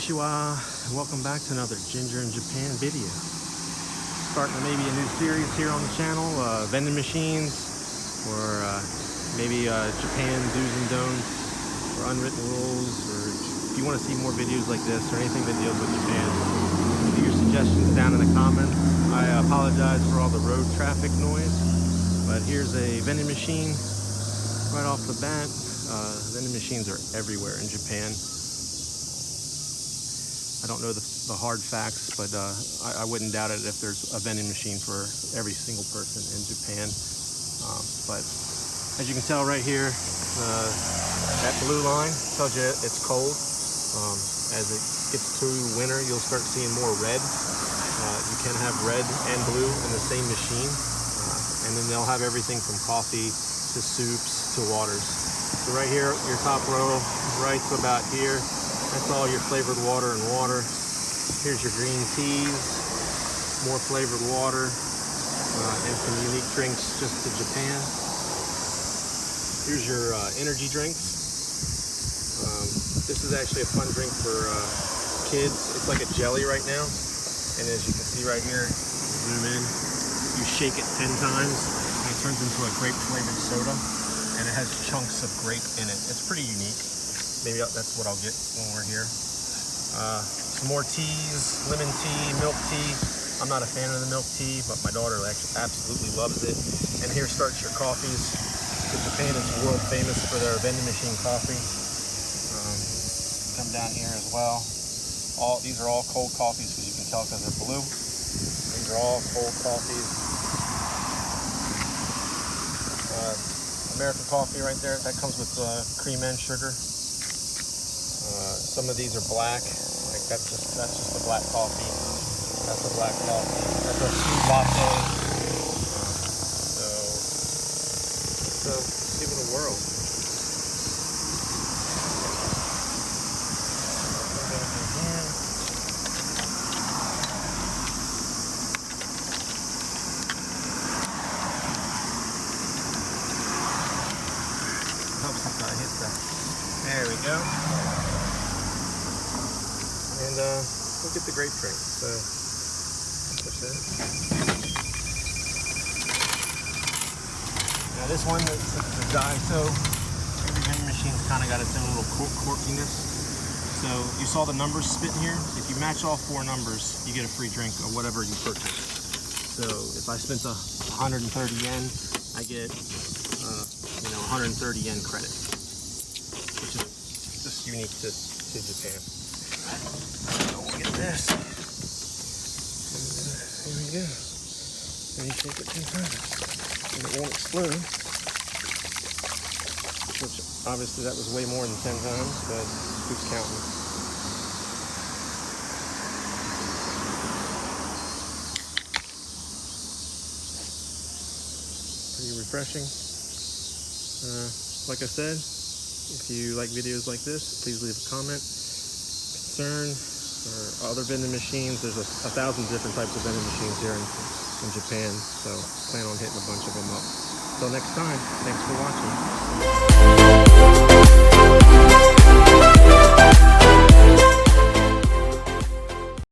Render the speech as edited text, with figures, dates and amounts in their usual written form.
Konnichiwa, and welcome back to another Ginger in Japan video. Starting maybe a new series here on the channel, vending machines, or maybe Japan do's and don'ts, or unwritten rules, or if you want to see more videos like this, or anything that deals with Japan, leave your suggestions down in the comments. I apologize for all the road traffic noise, but here's a vending machine right off the bat. Vending machines are everywhere in Japan. I don't know the hard facts, but I wouldn't doubt it if there's a vending machine for every single person in Japan. But as you can tell right here, that blue line tells you it's cold. As it gets to winter, you'll start seeing more red. You can have red and blue in the same machine. And then they'll have everything from coffee to soups to waters. So right here, your top row, right to about here, that's all your flavored water and water. Here's your green teas, more flavored water, and some unique drinks just to Japan. Here's your energy drinks. This is actually a fun drink for kids. It's like a jelly right now. And as you can see right here, zoom in, you shake it 10 times and it turns into a grape flavored soda. And it has chunks of grape in it. It's pretty unique. Maybe that's what I'll get when we're here. Some more teas, lemon tea, milk tea. I'm not a fan of the milk tea, but my daughter actually absolutely loves it. And here starts your coffees. So Japan is world famous for their vending machine coffee. Come down here as well. These are all cold coffees, because you can tell because they're blue. These are all cold coffees. American coffee right there, that comes with cream and sugar. Some of these are black, like that's just a black coffee. That's a black coffee. That's a sweet latte. So let's give it a whirl. Helps if I hit that. There we go. And look at the grape drink. So push that. Now this one, it's a dye. So every vending machine's kind of got its own little quirkiness. So you saw the numbers spitting here. If you match all 4 numbers, you get a free drink of whatever you purchase. So if I spent 130 yen, I get 130 yen credit, which is just unique to Japan. So we'll get this. And here we go. And you shake it 10 times. And it won't explode. Which obviously that was way more than 10 times, but who's counting? Pretty refreshing. Like I said, if you like videos like this, please leave a comment, concern, or other vending machines. There's 1,000 different types of vending machines here in Japan, so plan on hitting a bunch of them up. Until next time, thanks for watching.